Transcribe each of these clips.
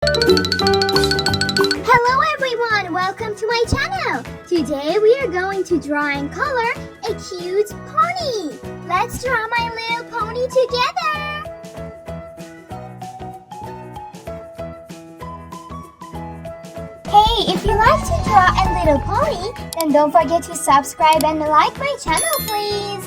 Hello everyone, welcome to my channel. Today we are going to draw and color a cute pony. Let's draw my little pony together. Hey, if you like to draw a little pony, then don't forget to subscribe and like my channel, please.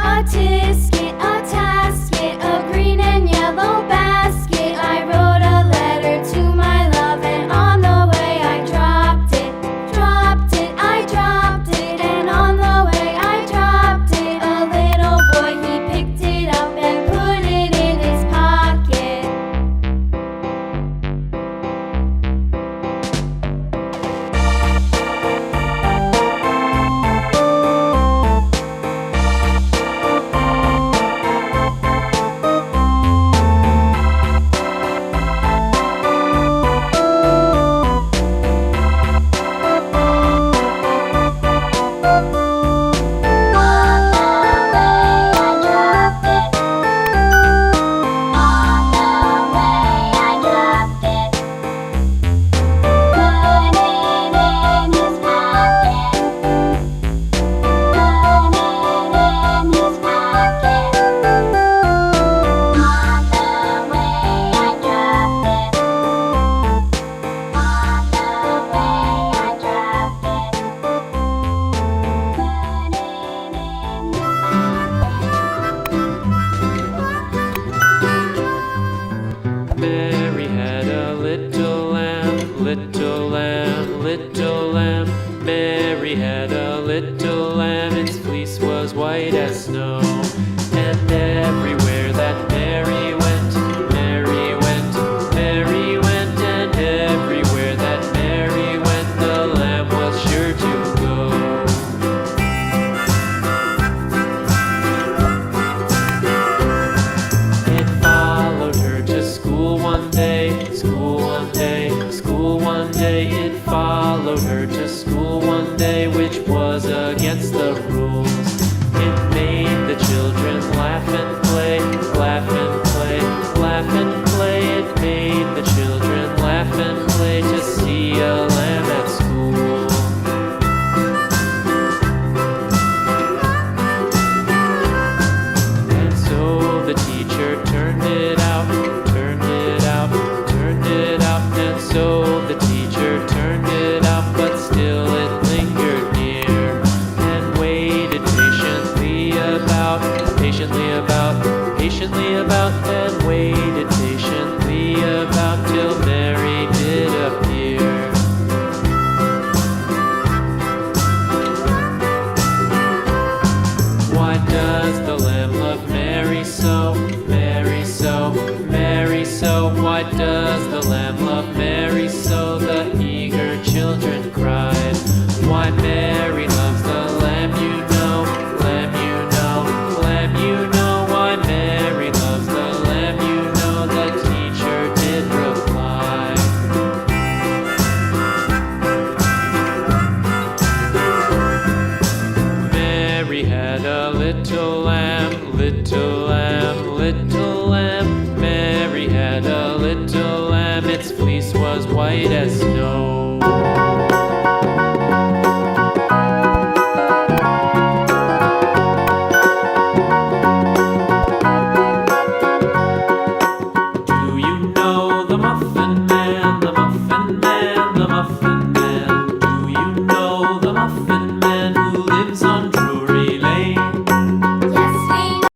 A-tisket, a-tasket, a green and yellow basket. I wrote a letter to my love, and on the way I dropped it, I dropped it, and on the way I dropped it. A little boy, he picked it up and put it in his pocket. Mary had a little lamb, little lamb, little lamb. Mary had a little lamb, its fleece was white as snow. And everywhere that Mary went, Mary went, Mary went. And everywhere that Mary went, the lamb was sure to go. then waited patiently about till Mary did appear. Why does the lamb love Mary so, Mary so, Mary so? Why does the lamb love Mary so? The eager children cried. Why Mary loves the lamb, you know, lamb, you know, lamb, you know. Why Mary loves the lamb, you know, the teacher did reply. Mary had a little lamb, little lamb, little lamb. Mary had a little lamb, its fleece was white as snow.